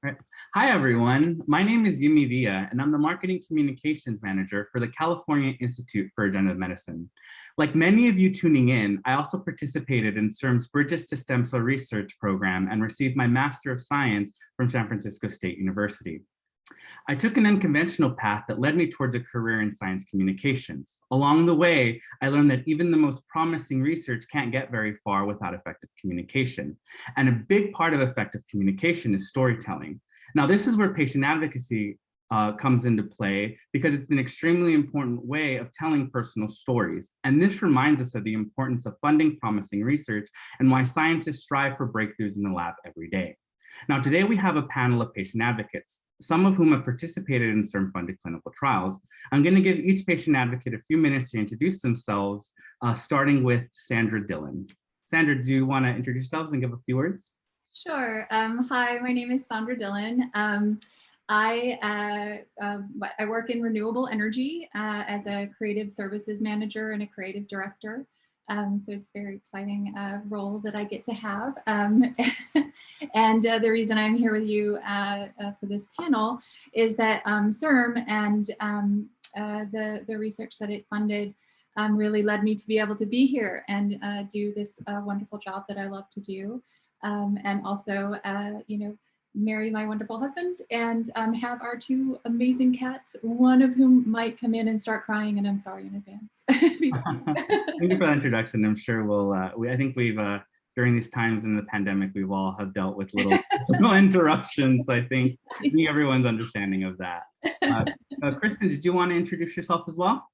Right. Hi, everyone. My name is Yimi Villa, and I'm the Marketing Communications Manager for the California Institute for Regenerative Medicine. Like many of you tuning in, I also participated in CIRM's Bridges to Stem Cell Research program and received my Master of Science from San Francisco State University. I took an unconventional path that led me towards a career in science communications. Along the way, I learned that even the most promising research can't get very far without effective communication. And a big part of effective communication is storytelling. Now, this is where patient advocacy comes into play because it's an extremely important way of telling personal stories. And this reminds us of the importance of funding promising research and why scientists strive for breakthroughs in the lab every day. Now, today we have a panel of patient advocates, some of whom have participated in CIRM-funded clinical trials. I'm going to give each patient advocate a few minutes to introduce themselves, starting with Sandra Dillon. Sandra, do you want to introduce yourselves and give a few words? Sure. Hi, my name is Sandra Dillon. I work in renewable energy as a creative services manager and a creative director. So it's a very exciting role that I get to have. And the reason I'm here with you for this panel is that CIRM and the research that it funded really led me to be able to be here and do this wonderful job that I love to do. And also, marry my wonderful husband and have our two amazing cats, one of whom might come in and start crying, and I'm sorry in advance. Thank you for that introduction. I'm sure I think we've, during these times in the pandemic, we've all have dealt with little interruptions. So I think everyone's understanding of that. Kristin, did you want to introduce yourself as well?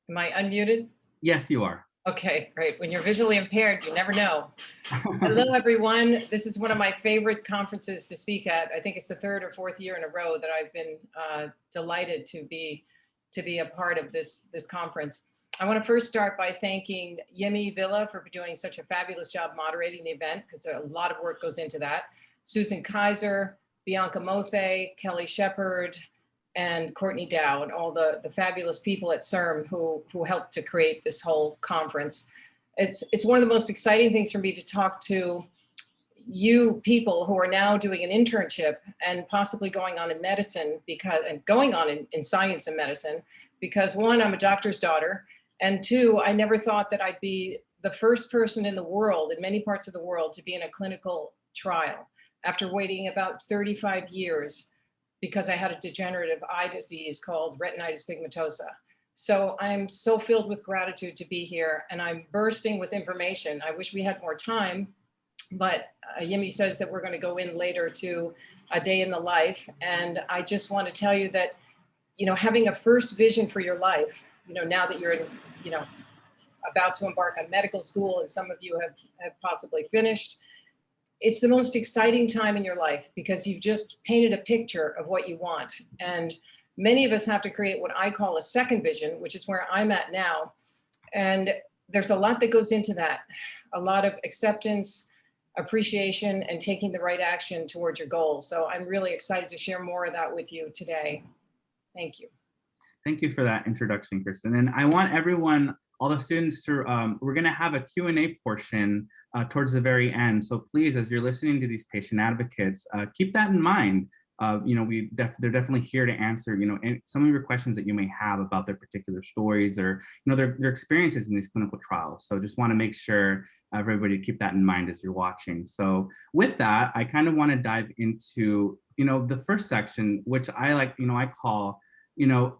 Am I unmuted? Yes, you are. Okay, great. When you're visually impaired, you never know. Hello, everyone. This is one of my favorite conferences to speak at. I think it's the third or fourth year in a row that I've been delighted to be a part of this conference. I want to first start by thanking Yemi Villa for doing such a fabulous job moderating the event, because a lot of work goes into that. Susan Kaiser, Bianca Mothe, Kelly Shepard, and Courtney Dow, and all the fabulous people at CIRM who helped to create this whole conference. It's one of the most exciting things for me to talk to you people who are now doing an internship and possibly going on in medicine in science and medicine, because one, I'm a doctor's daughter, and two, I never thought that I'd be the first person in the world, in many parts of the world, to be in a clinical trial after waiting about 35 years because I had a degenerative eye disease called retinitis pigmentosa. So I'm so filled with gratitude to be here, and I'm bursting with information. I wish we had more time, but Yimi says that we're going to go in later to a day in the life. And I just want to tell you that, having a first vision for your life, now that you're about to embark on medical school, and some of you have possibly finished, it's the most exciting time in your life because you've just painted a picture of what you want. And many of us have to create what I call a second vision, which is where I'm at now. And there's a lot that goes into that, a lot of acceptance, appreciation, and taking the right action towards your goals. So I'm really excited to share more of that with you today. Thank you. Thank you for that introduction, Kristin. And I want everyone, all the students, to, we're going to have a Q&A portion towards the very end. So please, as you're listening to these patient advocates, keep that in mind. They're definitely here to answer, some of your questions that you may have about their particular stories or, their experiences in these clinical trials. So just want to make sure everybody keep that in mind as you're watching. So with that, I kind of want to dive into, the first section, which I call,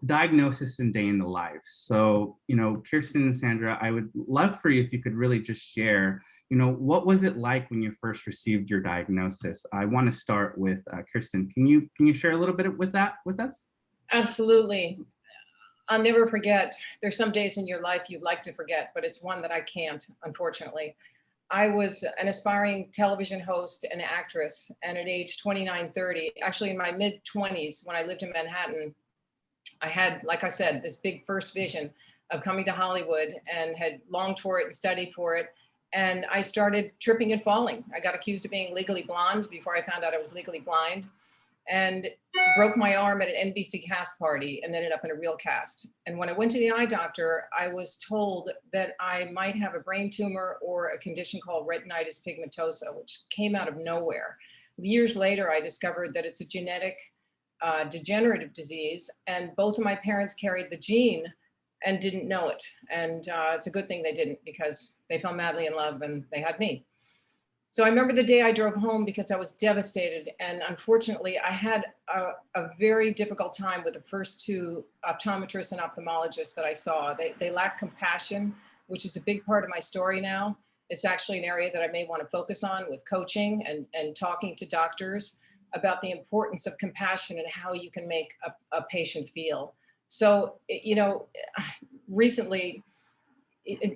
diagnosis and day in the life. So, Kristin and Sandra, I would love for you if you could really just share, what was it like when you first received your diagnosis? I want to start with Kristin. Can you share a little bit with that with us? Absolutely. I'll never forget. There's some days in your life you'd like to forget, but it's one that I can't, unfortunately. I was an aspiring television host and actress, and at age 29, 30, actually in my mid-20s, when I lived in Manhattan, I had, like I said, this big first vision of coming to Hollywood and had longed for it and studied for it. And I started tripping and falling. I got accused of being legally blonde before I found out I was legally blind. and broke my arm at an NBC cast party and ended up in a real cast. And when I went to the eye doctor, I was told that I might have a brain tumor or a condition called retinitis pigmentosa, which came out of nowhere. Years later, I discovered that it's a genetic degenerative disease, and both of my parents carried the gene and didn't know it. And it's a good thing they didn't, because they fell madly in love and they had me. So I remember the day I drove home because I was devastated. And unfortunately, I had a very difficult time with the first two optometrists and ophthalmologists that I saw. They lack compassion, which is a big part of my story now. It's actually an area that I may want to focus on with coaching and talking to doctors about the importance of compassion and how you can make a patient feel. So, you know, recently,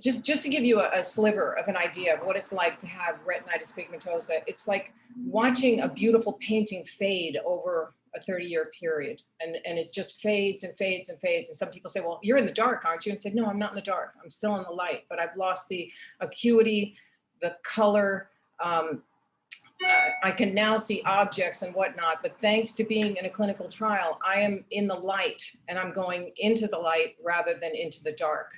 just to give you a sliver of an idea of what it's like to have retinitis pigmentosa, it's like watching a beautiful painting fade over a 30-year period. And it just fades and fades and fades. And some people say, well, you're in the dark, aren't you? And I said, no, I'm not in the dark. I'm still in the light, but I've lost the acuity, the color. I can now see objects and whatnot, but thanks to being in a clinical trial, I am in the light, and I'm going into the light rather than into the dark.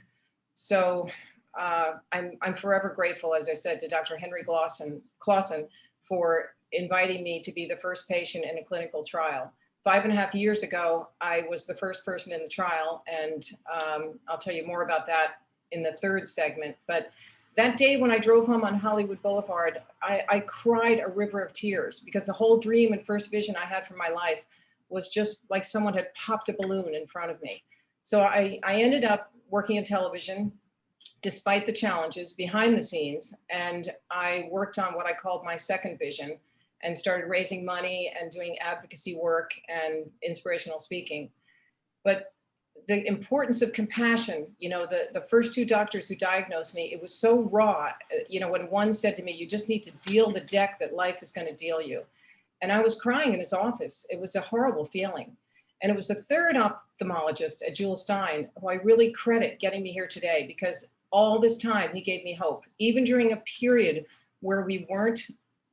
So I'm forever grateful, as I said, to Dr. Henry Clausen for inviting me to be the first patient in a clinical trial. 5.5 years ago, I was the first person in the trial, and I'll tell you more about that in the third segment. But that day when I drove home on Hollywood Boulevard, I cried a river of tears, because the whole dream and first vision I had for my life was just like someone had popped a balloon in front of me. So I ended up working in television, despite the challenges behind the scenes. And I worked on what I called my second vision, and started raising money and doing advocacy work and inspirational speaking. But the importance of compassion, you know, the first two doctors who diagnosed me, it was so raw. You know, when one said to me, you just need to deal the deck that life is going to deal you. And I was crying in his office. It was a horrible feeling. And it was the third ophthalmologist at Jules Stein who I really credit getting me here today, because all this time he gave me hope, even during a period where we weren't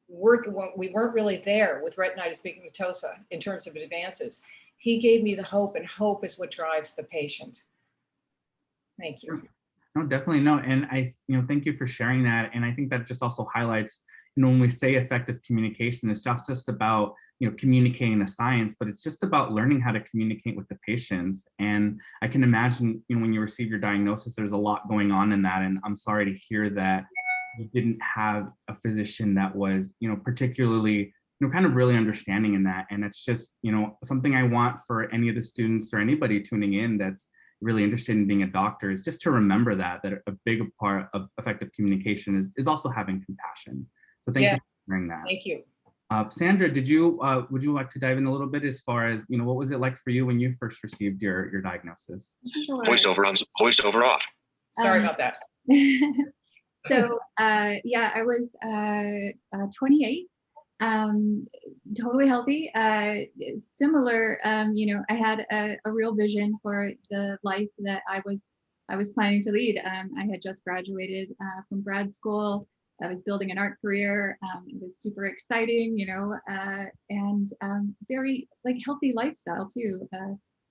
really there with retinitis pigmentosa in terms of advances. He gave me the hope, and hope is what drives the patient. Thank you. No, definitely no. And thank you for sharing that. And I think that just also highlights, when we say effective communication, it's just about, communicating the science, but it's just about learning how to communicate with the patients. And I can imagine, when you receive your diagnosis, there's a lot going on in that. And I'm sorry to hear that you didn't have a physician that was, particularly, kind of really understanding in that. And it's just, something I want for any of the students or anybody tuning in that's really interested in being a doctor, is just to remember that a big part of effective communication is also having compassion. So thank you for sharing that. Thank you. Sandra, would you like to dive in a little bit as far as, what was it like for you when you first received your diagnosis? Sure. Voiceover off. Sorry about that. So yeah, I was 28, totally healthy. Similar, I had a real vision for the life that I was planning to lead. I had just graduated from grad school. I was building an art career. It was super exciting, and very healthy lifestyle too.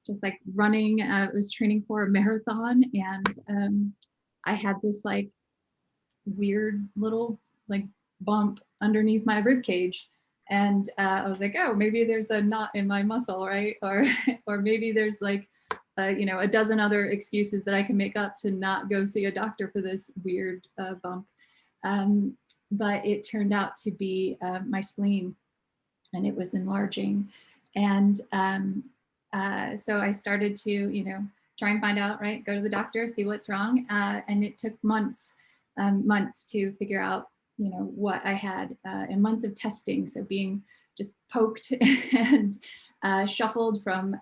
Just like running, I was training for a marathon, and I had this weird little bump underneath my rib cage, and I was like, oh, maybe there's a knot in my muscle, right? Or maybe there's a dozen other excuses that I can make up to not go see a doctor for this weird bump. But it turned out to be my spleen, and it was enlarging. And so I started to, try and find out, right? Go to the doctor, see what's wrong. And it took months to figure out, what I had, and months of testing. So being just poked and shuffled from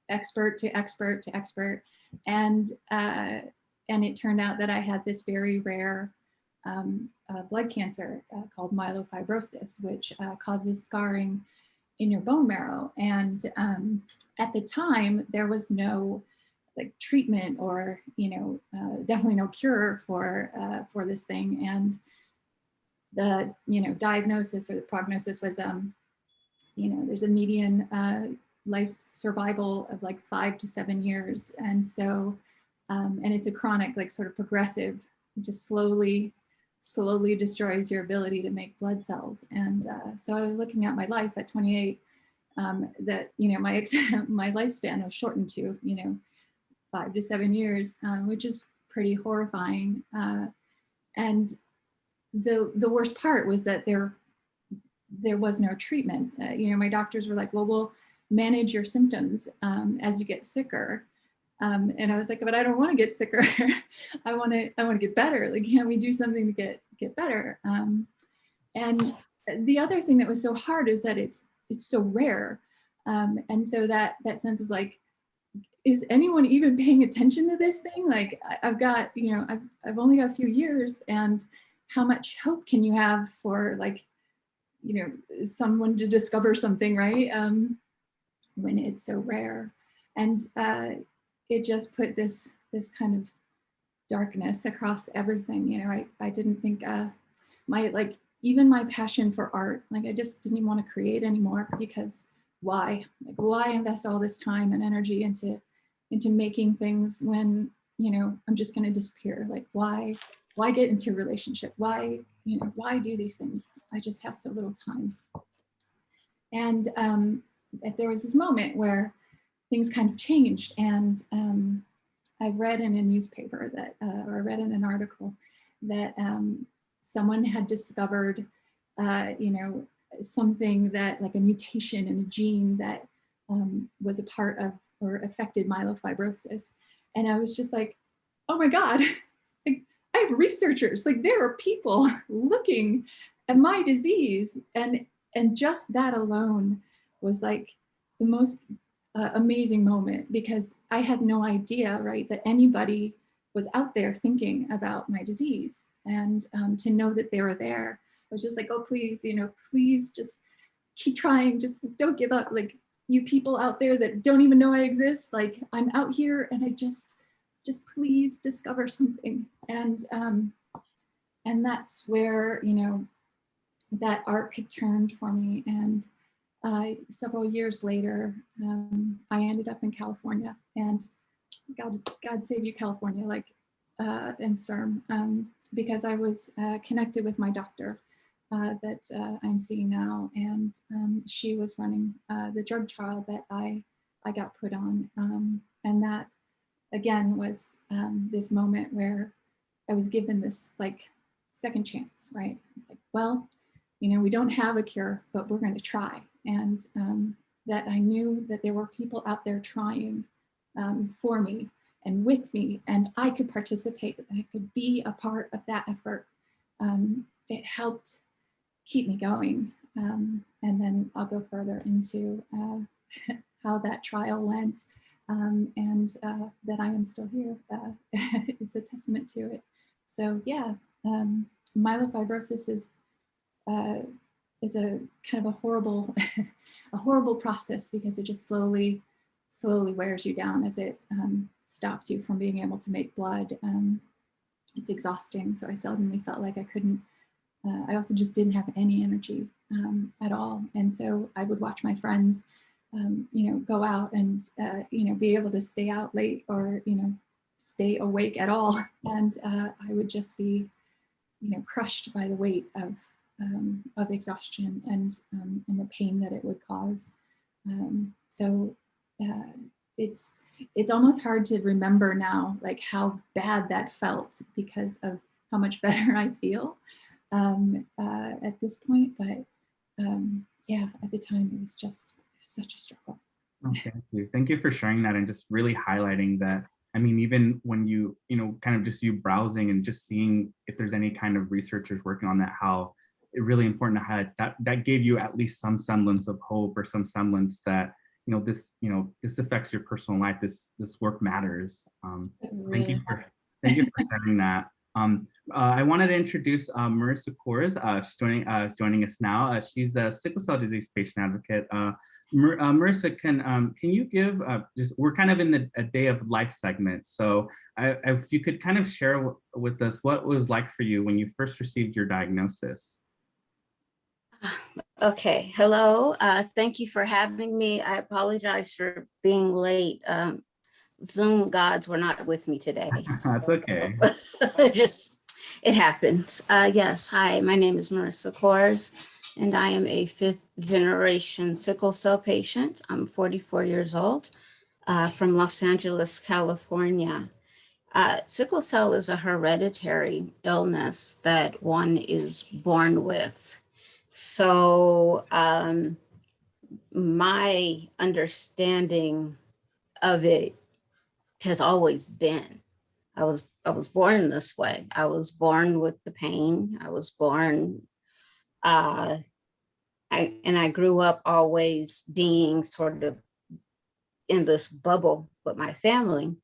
expert to expert to expert. And it turned out that I had this very rare blood cancer called myelofibrosis, which causes scarring in your bone marrow. And at the time, there was no treatment or definitely no cure for this thing. And the diagnosis or the prognosis was there's a median life survival of like 5 to 7 years. And so, and it's a chronic, like sort of progressive, just slowly destroys your ability to make blood cells. And so I was looking at my life at 28, that, my lifespan was shortened to, 5 to 7 years, which is pretty horrifying. And the worst part was that there was no treatment. My doctors were like, well, we'll manage your symptoms as you get sicker. And I was like, but I don't want to get sicker. I want to get better. Like, can we do something to get better? And the other thing that was so hard is that it's so rare. And so that sense of like, is anyone even paying attention to this thing? Like, I've got, I've only got a few years, and how much hope can you have for, like, someone to discover something, right? When it's so rare. And it just put this kind of darkness across everything. I didn't think even my passion for art, like, I just didn't even want to create anymore, because why? Like, why invest all this time and energy into making things when, I'm just going to disappear? Like, why get into a relationship? Why do these things? I just have so little time. And there was this moment where things kind of changed. And I read in a newspaper that, or I read in an article that someone had discovered, something that, like a mutation in a gene that was a part of or affected myelofibrosis. And I was just like, oh my God, like, I have researchers, like, there are people looking at my disease. And just that alone was like the most amazing moment, because I had no idea, right, that anybody was out there thinking about my disease. And to know that they were there, I was just like, oh, please, please just keep trying. Just don't give up. Like, you people out there that don't even know I exist, like, I'm out here, and I just please discover something. And that's where, that arc had turned for me. And several years later, I ended up in California, and God save you, California, like, and CIRM, because I was connected with my doctor that I'm seeing now, and she was running the drug trial that I got put on, and that again was this moment where I was given this, like, second chance, right? It's like, well, we don't have a cure, but we're going to try. And that I knew that there were people out there trying for me and with me, and I could participate, I could be a part of that effort. It helped keep me going. And then I'll go further into how that trial went, and that I am still here is a testament to it. So yeah, myelofibrosis is a kind of a horrible, process, because it just slowly wears you down as it stops you from being able to make blood. It's exhausting. So I suddenly felt like I couldn't, I also just didn't have any energy at all. And so I would watch my friends, go out and, be able to stay out late, or, stay awake at all. And I would just be, crushed by the weight of exhaustion and the pain that it would cause. So it's almost hard to remember now, like, how bad that felt, because of how much better I feel at this point. But yeah, at the time it was just such a struggle. Oh, thank you. Thank you for sharing that, and just really highlighting that. I mean, even when you kind of just you browsing and just seeing if there's any kind of researchers working on that, how it's really important to have that gave you at least some semblance of hope, or some semblance that this affects your personal life. This work matters. Thank you for sharing that. I wanted to introduce Marissa Cors. She's joining us now. She's a sickle cell disease patient advocate. Marissa, can you give we're kind of in a day of life segment, so if you could kind of share with us what it was like for you when you first received your diagnosis. Okay, hello. Thank you for having me. I apologize for being late. Zoom gods were not with me today. That's okay. Just, it happens. Yes, hi, my name is Marissa Cors, and I am a 5th generation sickle cell patient. I'm 44 years old, from Los Angeles, California. Sickle cell is a hereditary illness that one is born with. So my understanding of it has always been, I was born this way. I was born with the pain. I was born, I grew up always being sort of in this bubble with my family,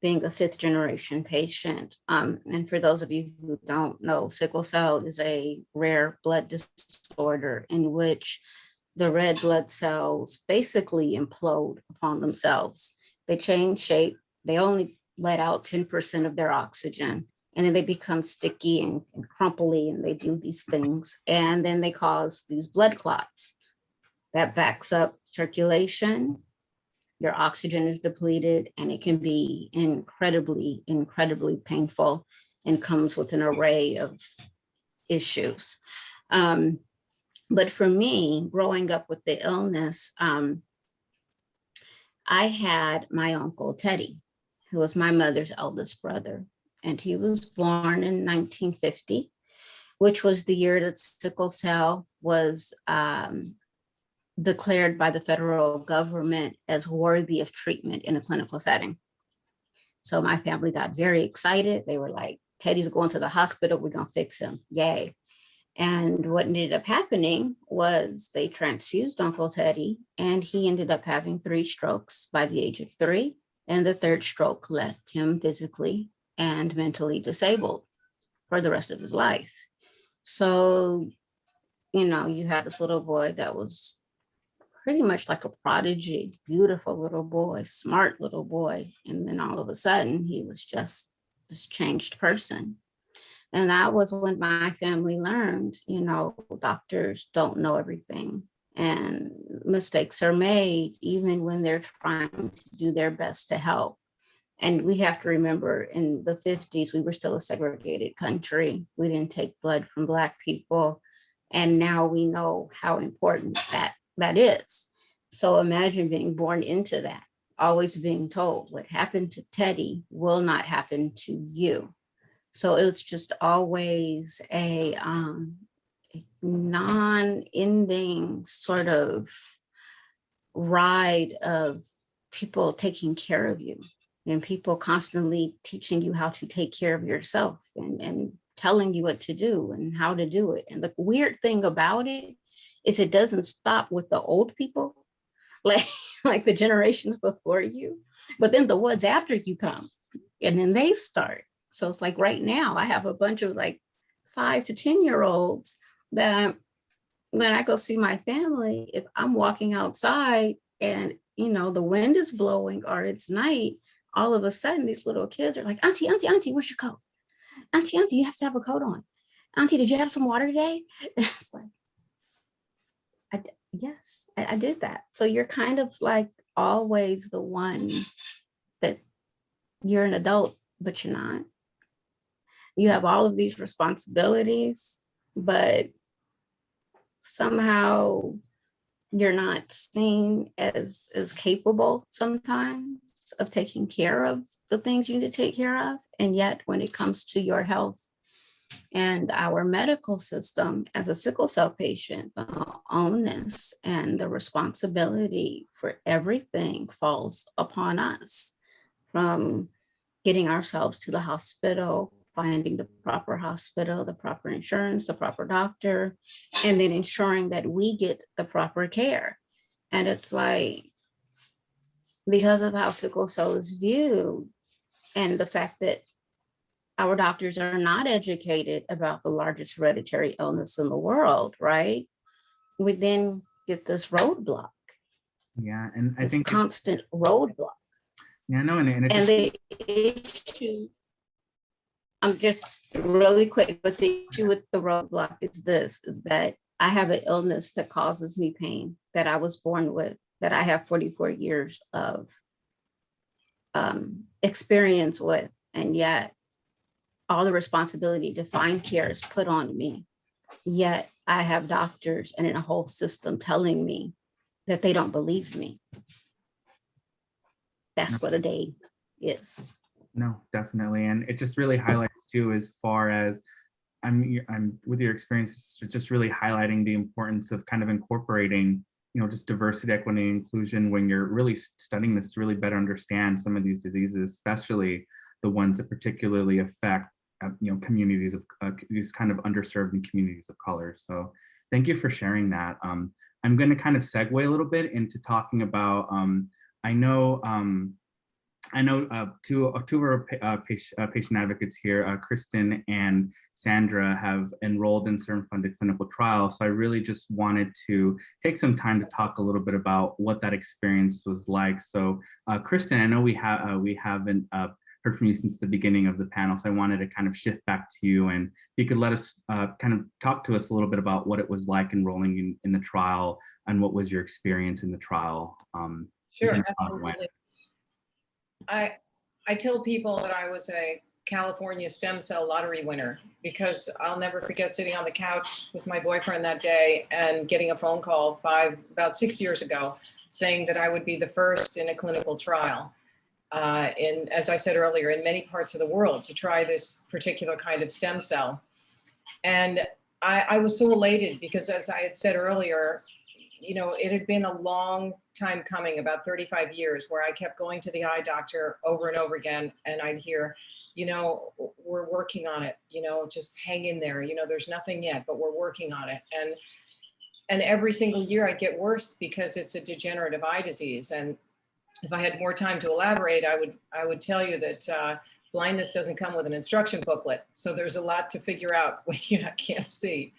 being a 5th generation patient. And for those of you who don't know, sickle cell is a rare blood disorder in which the red blood cells basically implode upon themselves. They change shape. They only let out 10% of their oxygen, and then they become sticky and crumply, and they do these things. And then they cause these blood clots that backs up circulation. Your oxygen is depleted, and it can be incredibly, incredibly painful and comes with an array of issues. But for me, growing up with the illness, I had my uncle Teddy, who was my mother's eldest brother, and he was born in 1950, which was the year that sickle cell was declared by the federal government as worthy of treatment in a clinical setting. So my family got very excited. They were like, Teddy's going to the hospital, we're gonna fix him, yay. And what ended up happening was they transfused Uncle Teddy, and he ended up having 3 strokes by the age of 3. And the 3rd stroke left him physically and mentally disabled for the rest of his life. So, you know, you have this little boy that was pretty much like a prodigy, beautiful little boy, smart little boy. And then all of a sudden he was just this changed person. And that was when my family learned, you know, doctors don't know everything, and mistakes are made even when they're trying to do their best to help. And we have to remember, in the 50s, we were still a segregated country. We didn't take blood from Black people. And now we know how important that is. So imagine being born into that, always being told what happened to Teddy will not happen to you. So it's just always a non-ending sort of ride of people taking care of you, and people constantly teaching you how to take care of yourself, and telling you what to do and how to do it. And the weird thing about it is it doesn't stop with the old people, like the generations before you, but then the ones after you come, and then they start. So it's like right now I have a bunch of like 5 to 10-year-olds that when I go see my family, if I'm walking outside and, you know, the wind is blowing or it's night, all of a sudden these little kids are like, Auntie, where's your coat? Auntie, you have to have a coat on. Auntie, did you have some water today? It's like, yes, I did that. So you're kind of like always the one that you're an adult, but you're not. You have all of these responsibilities, but somehow you're not seen as capable sometimes of taking care of the things you need to take care of. And yet when it comes to your health and our medical system as a sickle cell patient, the onus and the responsibility for everything falls upon us, from getting ourselves to the hospital, finding the proper hospital, the proper insurance, the proper doctor, and then ensuring that we get the proper care. And it's like, because of how sickle cell is viewed and the fact that our doctors are not educated about the largest hereditary illness in the world, right? We then get this roadblock. Yeah, and I this think constant roadblock. Yeah, no, and the issue, I'm just really quick, but the issue with the roadblock is this, is that I have an illness that causes me pain that I was born with, that I have 44 years of experience with, and yet all the responsibility to find care is put on me. Yet I have doctors and a whole system telling me that they don't believe me. That's what a day is. No, definitely. And it just really highlights too, as far as I'm with your experience, just really highlighting the importance of kind of incorporating, you know, just diversity, equity, and inclusion when you're really studying this to really better understand some of these diseases, especially the ones that particularly affect, you know, communities of these kind of underserved and communities of color. So thank you for sharing that. I'm going to kind of segue a little bit into talking about, I know two of our patient advocates here, Kristin and Sandra, have enrolled in CIRM-funded clinical trials. So I really just wanted to take some time to talk a little bit about what that experience was like. So Kristin, I know we haven't heard from you since the beginning of the panel, so I wanted to kind of shift back to you, and if you could let us kind of talk to us a little bit about what it was like enrolling in the trial, and what was your experience in the trial. Sure, absolutely. I tell people that I was a California stem cell lottery winner, because I'll never forget sitting on the couch with my boyfriend that day and getting a phone call about 6 years ago saying that I would be the first in a clinical trial as I said earlier, in many parts of the world to try this particular kind of stem cell. And I was so elated because, as I had said earlier, you know, it had been a long time coming, about 35 years, where I kept going to the eye doctor over and over again. And I'd hear, you know, we're working on it, you know, just hang in there. You know, there's nothing yet, but we're working on it. And every single year I'd get worse because it's a degenerative eye disease. And if I had more time to elaborate, I would tell you that blindness doesn't come with an instruction booklet. So there's a lot to figure out when you can't see.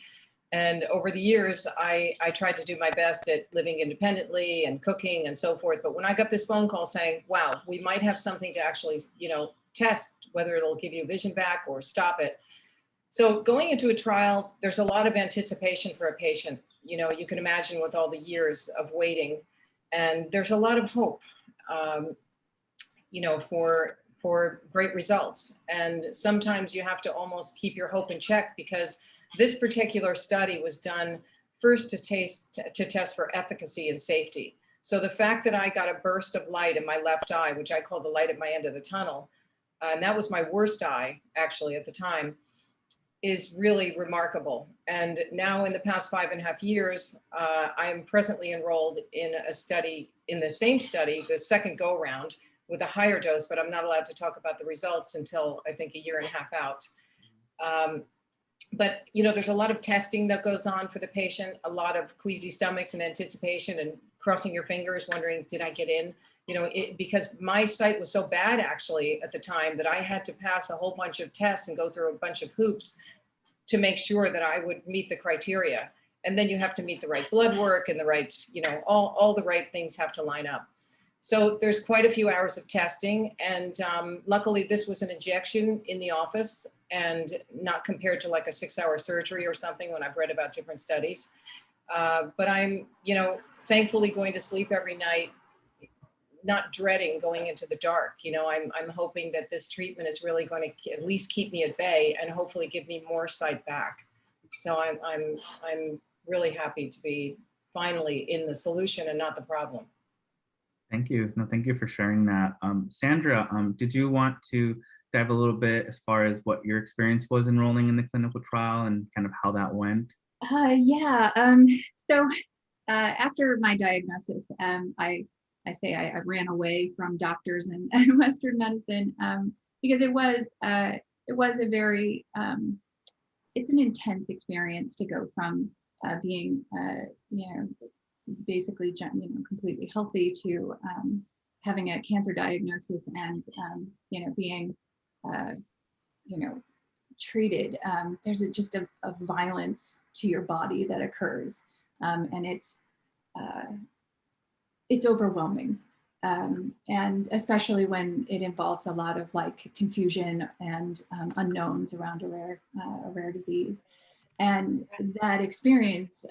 And over the years, I tried to do my best at living independently and cooking and so forth. But when I got this phone call saying, wow, we might have something to actually, you know, test whether it'll give you vision back or stop it. So going into a trial, there's a lot of anticipation for a patient. You know, you can imagine with all the years of waiting, and there's a lot of hope, you know, for great results. And sometimes you have to almost keep your hope in check, because this particular study was done first to test for efficacy and safety. So the fact that I got a burst of light in my left eye, which I call the light at my end of the tunnel, and that was my worst eye actually at the time, is really remarkable. And now in the past 5.5 years, I am presently enrolled in a study, in the same study, the second go round with a higher dose, but I'm not allowed to talk about the results until I think 1.5 years out. But, you know, there's a lot of testing that goes on for the patient, a lot of queasy stomachs and anticipation and crossing your fingers, wondering, did I get in? You know, because my sight was so bad actually at the time that I had to pass a whole bunch of tests and go through a bunch of hoops to make sure that I would meet the criteria. And then you have to meet the right blood work and the right, you know, all the right things have to line up. So there's quite a few hours of testing. And luckily this was an injection in the office and not compared to like a 6-hour surgery or something when I've read about different studies. But I'm, you know, thankfully going to sleep every night, not dreading going into the dark. You know, I'm hoping that this treatment is really going to at least keep me at bay and hopefully give me more sight back. So I'm really happy to be finally in the solution and not the problem. Thank you. No, thank you for sharing that. Sandra, did you want to dive a little bit as far as what your experience was enrolling in the clinical trial and kind of how that went? Yeah. So after my diagnosis, I ran away from doctors and Western medicine because it was a very it's an intense experience to go from being you know, basically, you know, completely healthy to having a cancer diagnosis and you know, being you know, treated. There's just a violence to your body that occurs, and it's overwhelming, and especially when it involves a lot of like confusion and unknowns around a rare disease. And that experience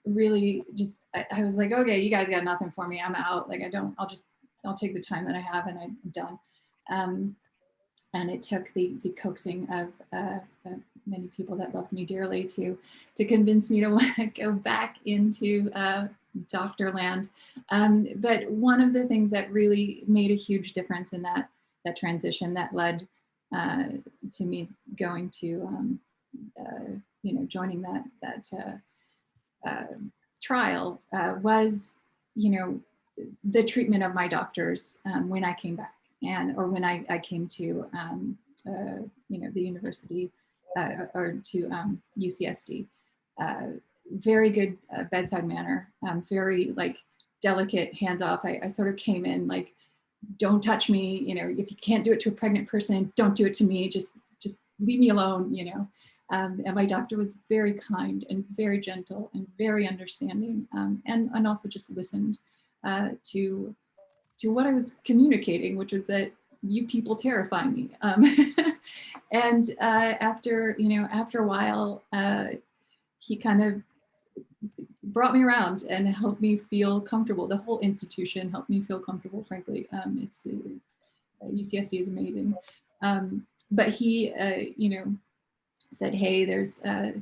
really just, I was like, okay, you guys got nothing for me. I'm out. Like, I'll take the time that I have and I'm done. And it took the coaxing of many people that love me dearly to convince me to want to go back into doctor land. But one of the things that really made a huge difference in that transition that led to me going to joining that trial was the treatment of my doctors when I came back, or when I came to the university or to UCSD. Very good bedside manner, very like delicate, hands off. I sort of came in like, don't touch me, if you can't do it to a pregnant person, don't do it to me, just leave me alone, and my doctor was very kind and very gentle and very understanding, and also just listened to what I was communicating, which was that you people terrify me. And after a while, he kind of brought me around and helped me feel comfortable. The whole institution helped me feel comfortable, frankly. UCSD is amazing. But he, said, hey, there's a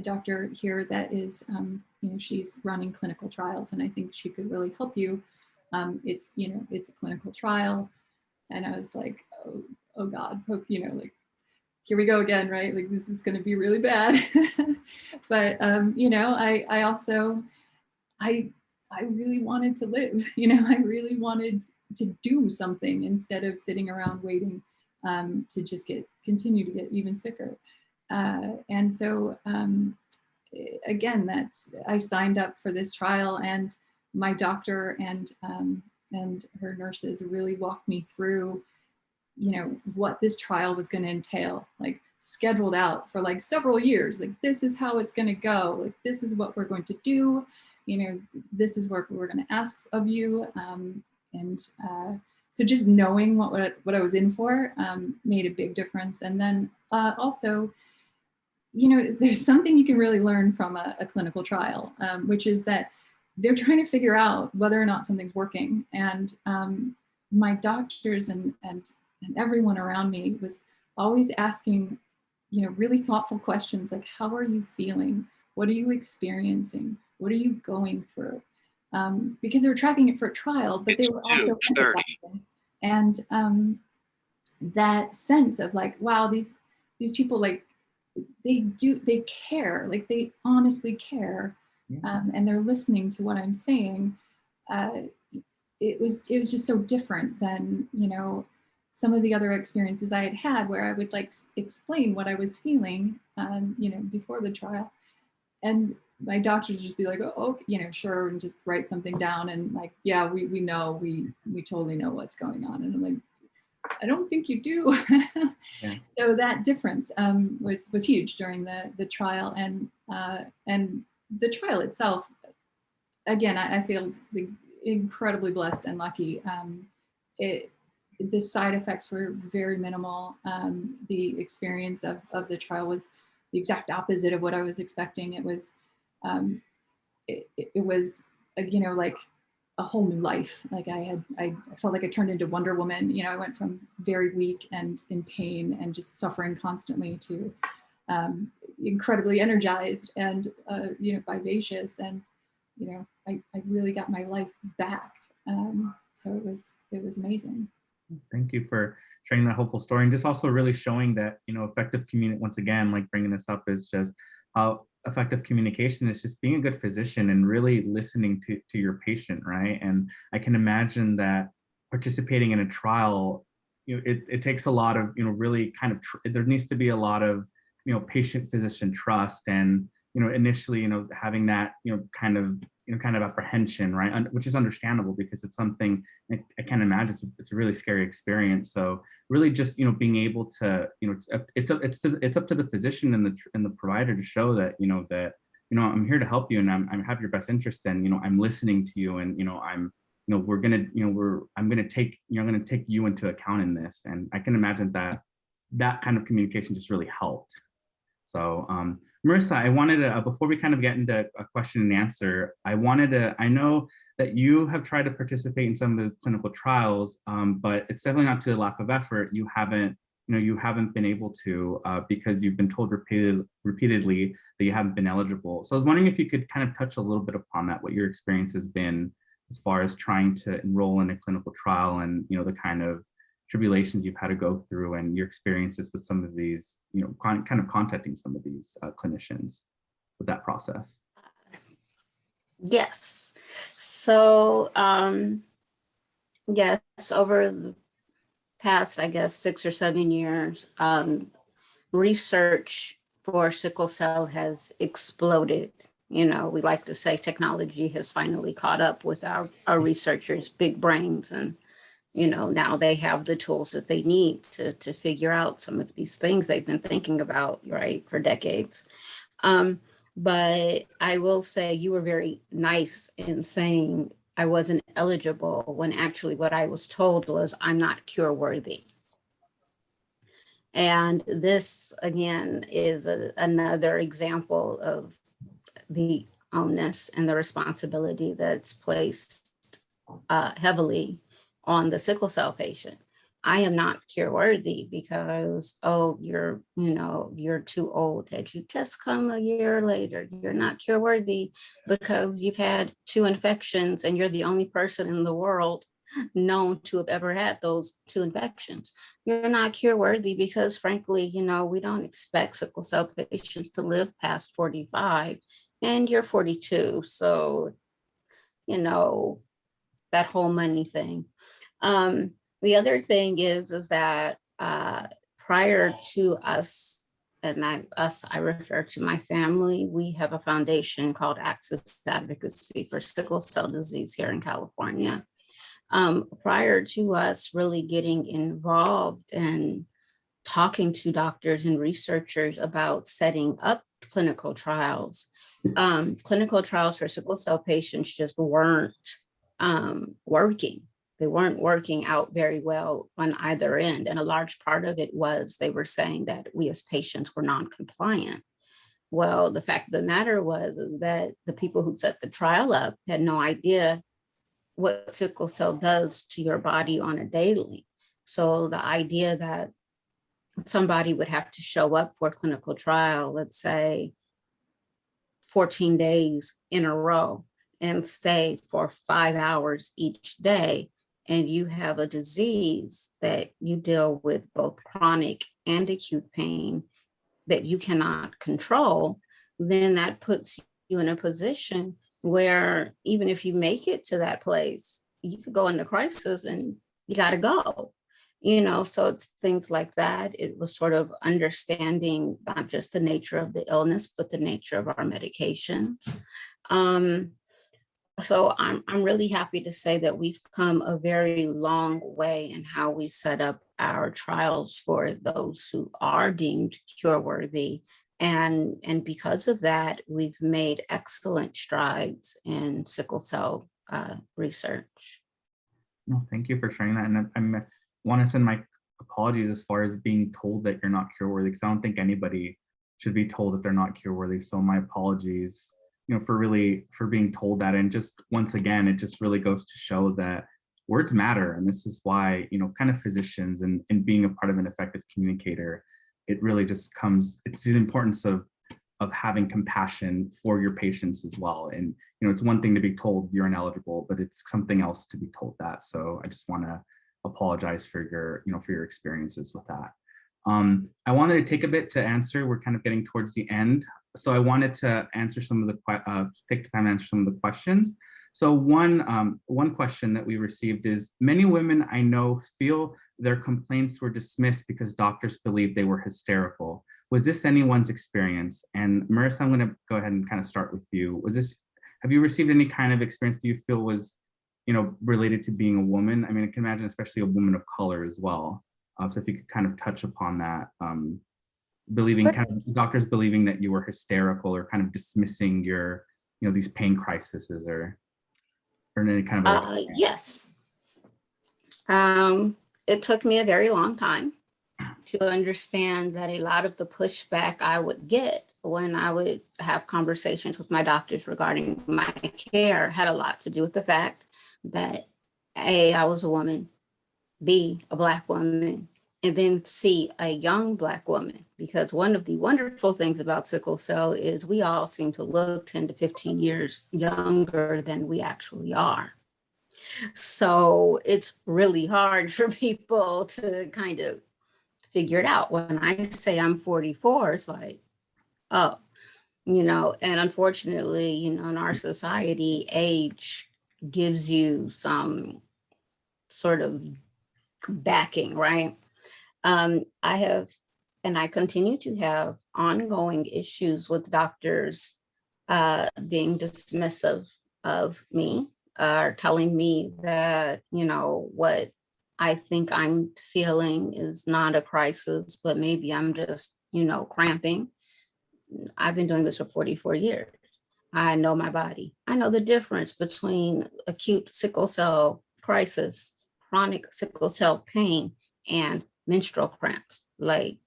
doctor here that is, she's running clinical trials, and I think she could really help you. It's a clinical trial. And I was like, oh God, like, here we go again, right? Like, this is going to be really bad. But, I also, I really wanted to live, I really wanted to do something instead of sitting around waiting to just continue to get even sicker. And so, again, I signed up for this trial, and my doctor and her nurses really walked me through, what this trial was going to entail, like scheduled out for like several years. Like, this is how it's going to go. Like, this is what we're going to do. This is what we're going to ask of you. So just knowing what I was in for made a big difference. And then also, there's something you can really learn from a clinical trial, which is that they're trying to figure out whether or not something's working. And my doctors and everyone around me was always asking, really thoughtful questions like, how are you feeling? What are you experiencing? What are you going through? Because they were tracking it for a trial, but they were also empathizing. And that sense of like, wow, these people, like, they care, like they honestly care, and they're listening to what I'm saying. It was just so different than some of the other experiences I had where I would like explain what I was feeling, before the trial, and my doctors just be like, oh, sure, and just write something down, and like, yeah, we know, we totally know what's going on, and I'm like, I don't think you do. Yeah. So that difference was huge during the trial, and the trial itself. Again, I feel incredibly blessed and lucky. The side effects were very minimal. The experience of the trial was the exact opposite of what I was expecting. It was like a whole new life. Like I felt like I turned into Wonder Woman. I went from very weak and in pain and just suffering constantly to incredibly energized and vivacious, and I really got my life back. So it was amazing. Thank you for sharing that hopeful story, and just also really showing that effective community. Once again, like bringing this up is just how effective communication is just being a good physician and really listening to your patient, right? And I can imagine that participating in a trial, it takes a lot of really kind of there needs to be a lot of patient physician trust, and initially having that kind of apprehension, right? Which is understandable because it's something I can't imagine. It's a really scary experience. So really just being able to it's up to the physician and the provider to show that I'm here to help you, and I have your best interest, and I'm listening to you, and I'm gonna take you into account in this. And I can imagine that kind of communication just really helped. So Marissa, I wanted to, before we kind of get into a question and answer, I know that you have tried to participate in some of the clinical trials, but it's definitely not to the lack of effort. You haven't been able to because you've been told repeatedly that you haven't been eligible. So I was wondering if you could kind of touch a little bit upon that, what your experience has been as far as trying to enroll in a clinical trial and, the kind of tribulations you've had to go through and your experiences with some of these, kind of contacting some of these clinicians with that process. Yes. So, yes, over the past, I guess, 6 or 7 years, research for sickle cell has exploded. We like to say technology has finally caught up with our researchers' big brains, and now they have the tools that they need to figure out some of these things they've been thinking about, right, for decades. But I will say you were very nice in saying I wasn't eligible when actually what I was told was I'm not cure worthy. And this, again, is another example of the onus and the responsibility that's placed heavily on the sickle cell patient. I am not cure worthy because, oh, you're too old. Had you just come a year later, you're not cure worthy because you've had 2 infections and you're the only person in the world known to have ever had those 2 infections. You're not cure worthy because, frankly, we don't expect sickle cell patients to live past 45 and you're 42. So, that whole money thing. The other thing is that prior to us, and I refer to my family, we have a foundation called Access Advocacy for sickle cell disease here in California. Prior to us really getting involved and talking to doctors and researchers about setting up clinical trials for sickle cell patients just weren't working. They weren't working out very well on either end. And a large part of it was they were saying that we as patients were non-compliant. Well, the fact of the matter is that the people who set the trial up had no idea what sickle cell does to your body on a daily. So the idea that somebody would have to show up for a clinical trial, let's say 14 days in a row, and stay for 5 hours each day, and you have a disease that you deal with both chronic and acute pain that you cannot control, then that puts you in a position where even if you make it to that place, you could go into crisis and you got to go. So it's things like that. It was sort of understanding not just the nature of the illness, but the nature of our medications. So I'm really happy to say that we've come a very long way in how we set up our trials for those who are deemed cure worthy. And because of that, we've made excellent strides in sickle cell research. No, thank you for sharing that. And I want to send my apologies as far as being told that you're not cure worthy, because I don't think anybody should be told that they're not cure worthy. So my apologies, for being told that. And just once again, it just really goes to show that words matter. And this is why, kind of physicians and being a part of an effective communicator, it really just it's the importance of having compassion for your patients as well. And, it's one thing to be told you're ineligible, but it's something else to be told that. So I just want to apologize for your experiences with that. I wanted to take a bit to answer. We're kind of getting towards the end. So I wanted to answer take the time to answer some of the questions. So one question that we received is, many women I know feel their complaints were dismissed because doctors believed they were hysterical. Was this anyone's experience? And Marissa, I'm going to go ahead and kind of start with you. Have you received any kind of experience do you feel was, related to being a woman? I mean, I can imagine especially a woman of color as well. So if you could kind of touch upon that, doctors believing that you were hysterical or kind of dismissing your, these pain crises or any kind of. Yes. It took me a very long time to understand that a lot of the pushback I would get when I would have conversations with my doctors regarding my care had a lot to do with the fact that A, I was a woman, B, a Black woman, and then C, a young Black woman. Because one of the wonderful things about sickle cell is we all seem to look 10 to 15 years younger than we actually are. So it's really hard for people to kind of figure it out. When I say I'm 44, it's like, oh, and unfortunately, in our society, age gives you some sort of backing, right? I have, and I continue to have ongoing issues with doctors being dismissive of me, or telling me that, what I think I'm feeling is not a crisis, but maybe I'm just, cramping. I've been doing this for 44 years. I know my body. I know the difference between acute sickle cell crisis, chronic sickle cell pain, and menstrual cramps. Like,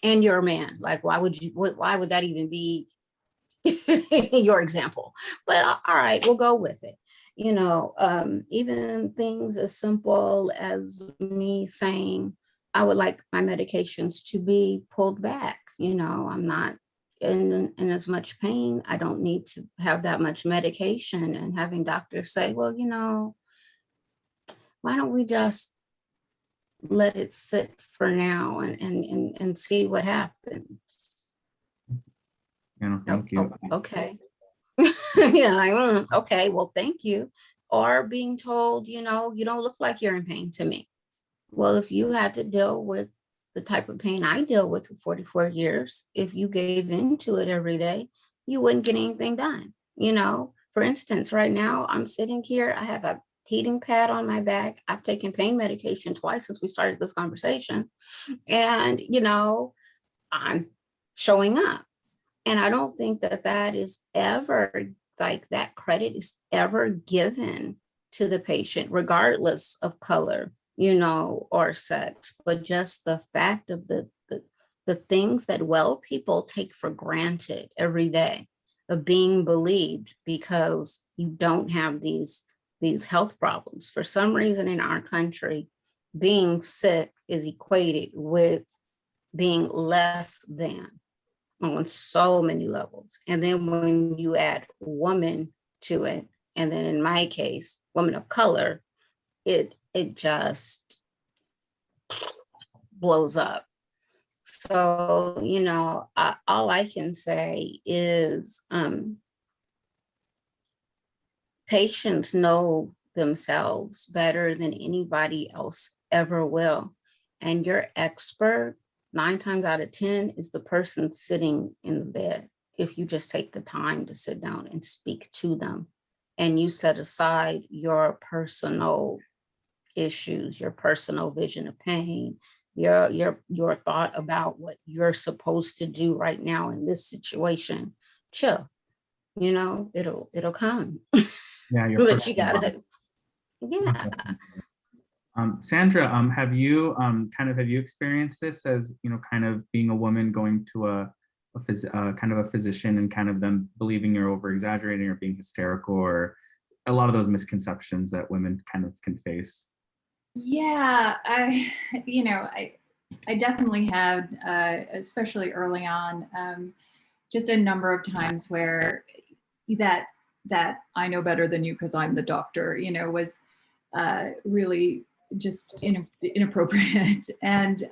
and you're a man. Like, why would that even be your example? But all right, we'll go with it. Even things as simple as me saying, I would like my medications to be pulled back. I'm not in as much pain. I don't need to have that much medication. And having doctors say, well, why don't we just let it sit for now and see what happens? Thank you. Okay. Yeah, okay, well, thank you. Or being told, you don't look like you're in pain to me. Well, if you had to deal with the type of pain I deal with for 44 years, if you gave into it every day, you wouldn't get anything done. For instance, right now I'm sitting here, I have a heating pad on my back. I've taken pain medication twice since we started this conversation. And, I'm showing up. And I don't think that is ever, like, that credit is ever given to the patient, regardless of color, or sex, but just the fact of the things that well people take for granted every day, of being believed because you don't have these health problems. For some reason in our country, being sick is equated with being less than on so many levels. And then when you add woman to it, and then in my case, woman of color, it just blows up. So, all I can say is patients know themselves better than anybody else ever will. And your expert, 9 times out of 10, is the person sitting in the bed. If you just take the time to sit down and speak to them, and you set aside your personal issues, your personal vision of pain, your thought about what you're supposed to do right now in this situation, chill. It'll come. Yeah, But you gotta, yeah. Sandra, have you experienced this as kind of being a woman going to a physician and kind of them believing you're over exaggerating or being hysterical, or a lot of those misconceptions that women kind of can face? Yeah, I definitely had, especially early on, just a number of times where that I know better than you because I'm the doctor, was really just inappropriate and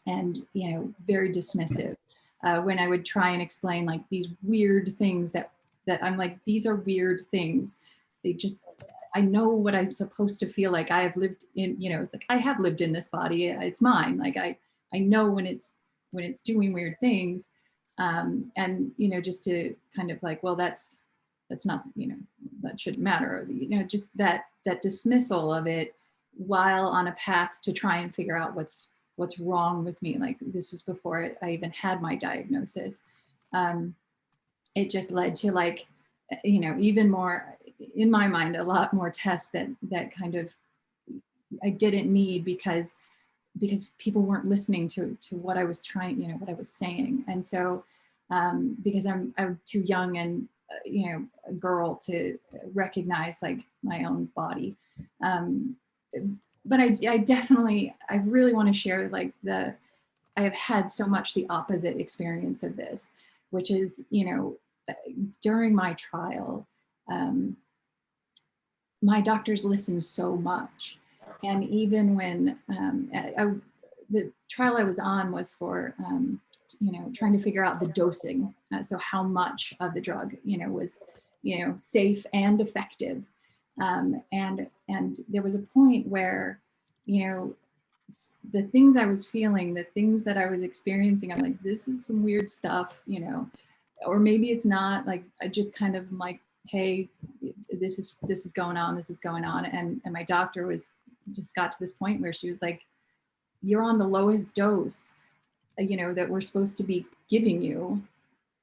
very dismissive. When I would try and explain like these weird things that I'm like, these are weird things. I know what I'm supposed to feel like. I have lived in, it's like, I have lived in this body. It's mine. Like I know when it's doing weird things. And, just to kind of like, well, that's not, that shouldn't matter. Just that dismissal of it while on a path to try and figure out what's wrong with me. Like this was before I even had my diagnosis. It just led to like, even more, in my mind, a lot more tests that kind of I didn't need, because because people weren't listening to what I was trying, what I was saying. And so because I'm too young and a girl to recognize like my own body. But I really want to share like I have had so much the opposite experience of this, which is, during my trial, my doctors listened so much. And even when the trial I was on was for, trying to figure out the dosing. So how much of the drug, was, safe and effective. And there was a point where, the things I was feeling, the things that I was experiencing, I'm like, this is some weird stuff, or maybe it's not. Like, I just kind of like, hey, this is going on, this is going on. And my doctor just got to this point where she was like, you're on the lowest dose, that we're supposed to be giving you,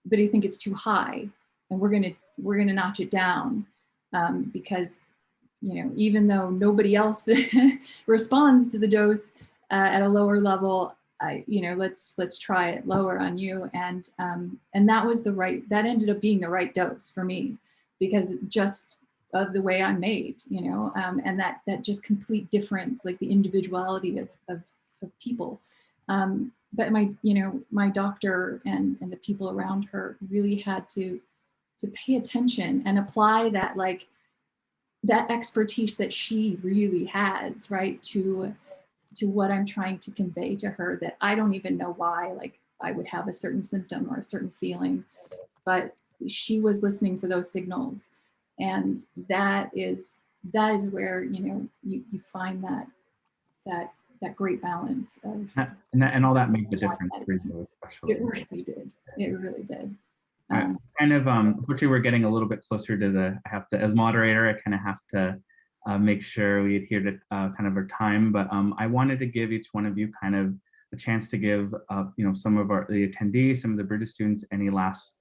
but I think it's too high, and we're gonna notch it down, because even though nobody else responds to the dose at a lower level, let's try it lower on you. And that ended up being the right dose for me, because just of the way I'm made, and that just complete difference, like the individuality of people. But my doctor and the people around her really had to pay attention and apply that, like, that expertise that she really has, right, to what I'm trying to convey to her, that I don't even know why, like, I would have a certain symptom or a certain feeling, but she was listening for those signals. And that is where, you find that great balance of, and all that made the difference. It really did. It really did. Unfortunately, we're getting a little bit closer to as moderator, I kind of have to make sure we adhere to kind of our time. But I wanted to give each one of you kind of a chance to give, some of the attendees, some of the British students, any last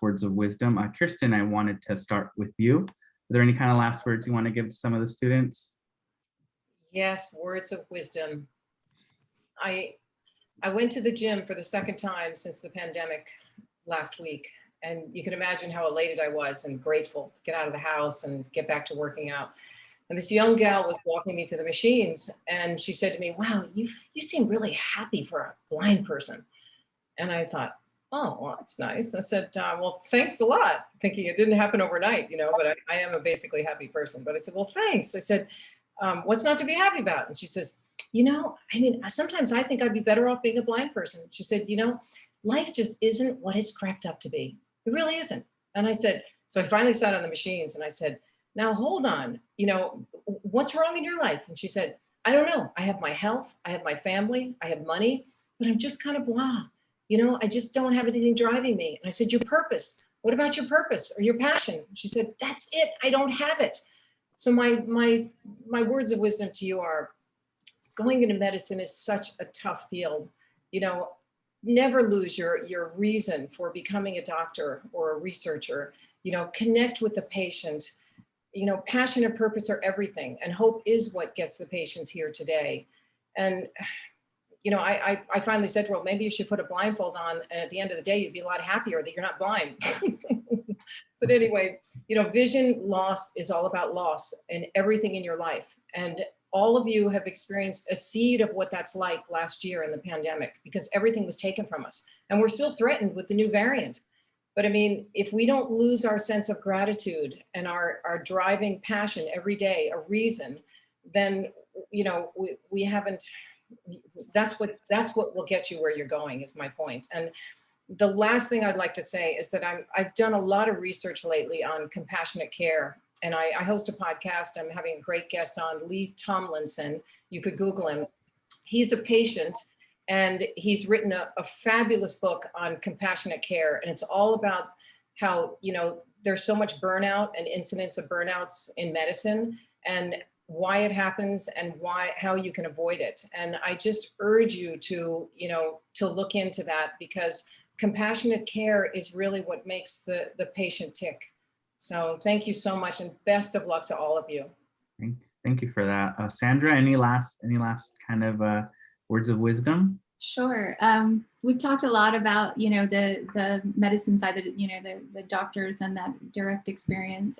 words of wisdom. Kristin, I wanted to start with you. Are there any kind of last words you want to give to some of the students? Yes, words of wisdom. I went to the gym for the second time since the pandemic last week, and you can imagine how elated I was and grateful to get out of the house and get back to working out. And this young gal was walking me to the machines, and she said to me, "Wow, you seem really happy for a blind person." And I thought, "Oh, well, that's nice." I said, "Well, thanks a lot," thinking it didn't happen overnight, but I am a basically happy person. But I said, "Well, thanks." I said, "What's not to be happy about?" And she says, sometimes I think I'd be better off being a blind person. She said, life just isn't what it's cracked up to be. It really isn't. And I said, so I finally sat on the machines and I said, "Now hold on, what's wrong in your life?" And she said, "I don't know. I have my health, I have my family, I have money, but I'm just kind of blah. I just don't have anything driving me." And I said, "Your purpose, what about your purpose or your passion?" She said, "That's it. I don't have it." So my words of wisdom to you are, going into medicine is such a tough field. Never lose your reason for becoming a doctor or a researcher. Connect with the patient. Passion and purpose are everything, and hope is what gets the patients here today. And I finally said to her, "Well, maybe you should put a blindfold on, and at the end of the day, you'd be a lot happier that you're not blind." But anyway, vision loss is all about loss in everything in your life. And all of you have experienced a seed of what that's like last year in the pandemic, because everything was taken from us. And we're still threatened with the new variant. But I mean, if we don't lose our sense of gratitude and our driving passion every day, a reason, then, we haven't, that's what will get you where you're going, is my point. And the last thing I'd like to say is that I've done a lot of research lately on compassionate care, and I host a podcast. I'm having a great guest on, Lee Tomlinson. You could Google him. He's a patient, and he's written a fabulous book on compassionate care, and it's all about how there's so much burnout and incidents of burnouts in medicine, and why it happens and how you can avoid it. And I just urge you to look into that, because compassionate care is really what makes the patient tick. So thank you so much, and best of luck to all of you. Thank you for that. Sandra, any last kind of words of wisdom? Sure. We've talked a lot about, the medicine side, the doctors and that direct experience.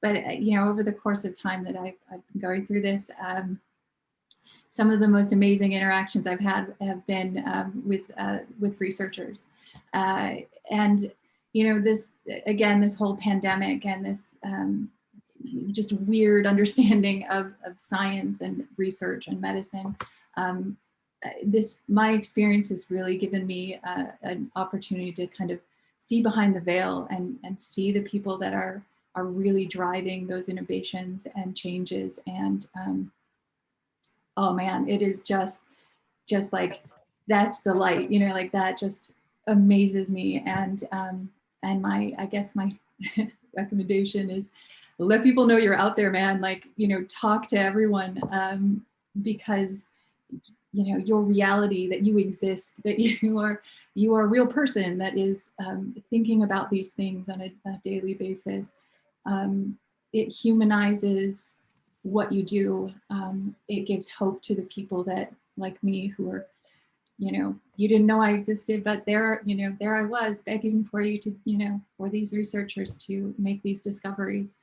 But, over the course of time that I've been going through this, some of the most amazing interactions I've had have been with researchers. And, this whole pandemic and this just weird understanding of science and research and medicine. My experience has really given me an opportunity to kind of see behind the veil and see the people that are really driving those innovations and changes. And oh man, it is just like, that's the light, like that just amazes me. And I guess my recommendation is let people know you're out there, man. Like, talk to everyone, because your reality, that you exist, that you are a real person that is thinking about these things on a daily basis. It humanizes what you do. It gives hope to the people that, like me, who are, you didn't know I existed, but there I was begging for you to, for these researchers to make these discoveries.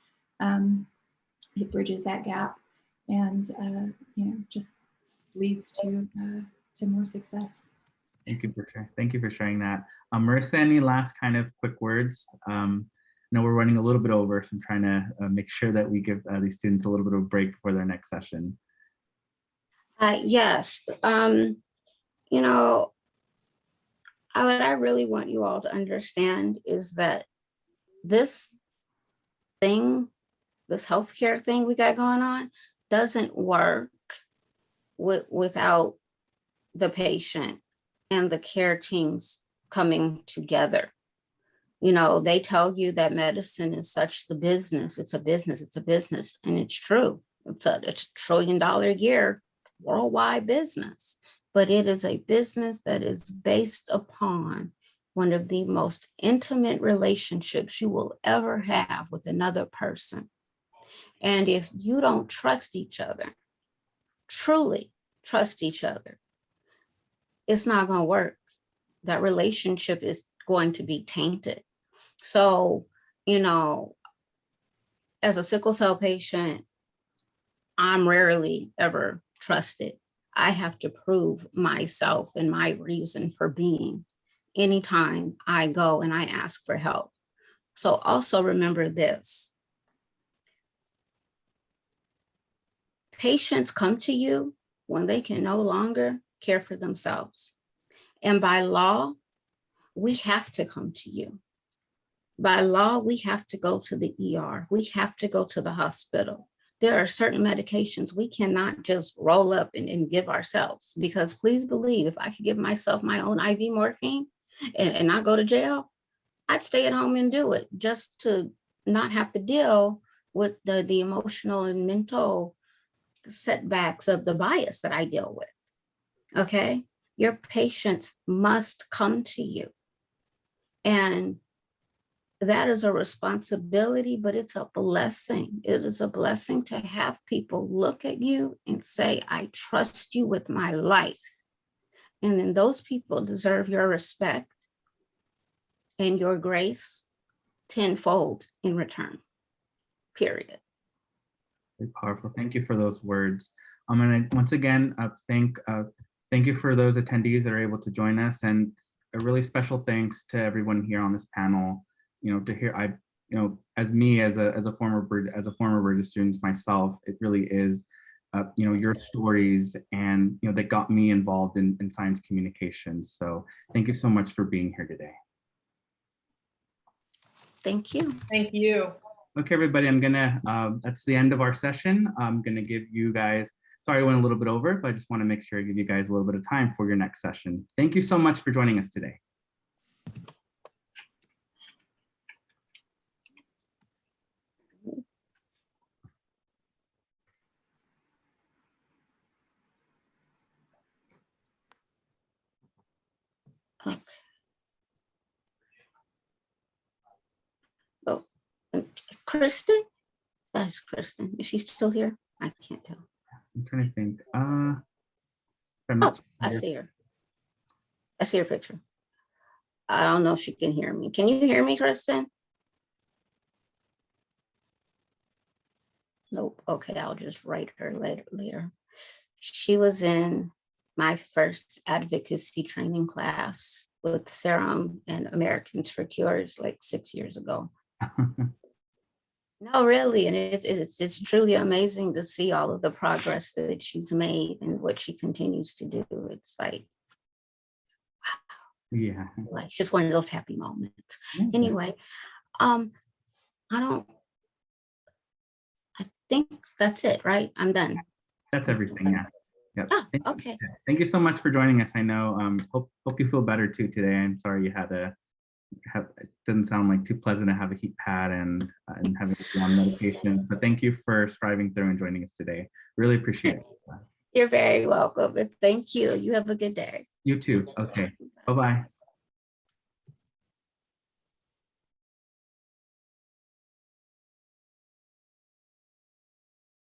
It bridges that gap and, just leads to more success. Thank you for sharing that. Marissa, any last kind of quick words? I know we're running a little bit over, so I'm trying to make sure that we give these students a little bit of a break before their next session. Yes. What I really want you all to understand is that this healthcare thing we got going on doesn't work without the patient and the care teams coming together. They tell you that medicine is such the business. It's a business, and it's true. It's a $1 trillion a year worldwide business, but it is a business that is based upon one of the most intimate relationships you will ever have with another person. And if you don't trust each other, truly trust each other, it's not going to work. That relationship is going to be tainted. So, as a sickle cell patient, I'm rarely ever trusted. I have to prove myself and my reason for being anytime I go and I ask for help. So also remember this. Patients come to you when they can no longer care for themselves. And by law, we have to come to you. By law, we have to go to the ER. We have to go to the hospital. There are certain medications we cannot just roll up and give ourselves, because please believe, if I could give myself my own IV morphine and not go to jail, I'd stay at home and do it just to not have to deal with the emotional and mental setbacks of the bias that I deal with. Okay? Your patients must come to you. And that is a responsibility, but it's a blessing. It is a blessing to have people look at you and say, I trust you with my life. And then those people deserve your respect and your grace tenfold in return, period. Very powerful. Thank you for those words. I'm going to once again thank you for those attendees that are able to join us, and a really special thanks to everyone here on this panel. To hear, as a former Burgess student myself, it really is, your stories and that got me involved in science communications. So thank you so much for being here today. Thank you. Thank you. Okay, everybody, that's the end of our session. I'm gonna give you guys, sorry I went a little bit over, but I just want to make sure I give you guys a little bit of time for your next session. Thank you so much for joining us today. Okay. Oh, Kristin? That's Kristin. Is she still here? I can't tell. I'm trying to think. Oh, I see her. I see her picture. I don't know if she can hear me. Can you hear me, Kristin? Nope. Okay, I'll just write her later. She was in my first advocacy training class with CIRM and Americans for Cures like 6 years ago. No, really, and it's truly amazing to see all of the progress that she's made and what she continues to do. It's like, Yeah. like it's just one of those happy moments. Yeah. Anyway, I think that's it, right? I'm done. That's everything. Yeah. Yep. Oh, okay. Thank you so much for joining us. I know. Hope you feel better too today. I'm sorry you had to have. It didn't sound like too pleasant to have a heat pad and having to be on medication. But thank you for striving through and joining us today. Really appreciate it. You're very welcome. And thank you. You have a good day. You too. Okay. Bye bye.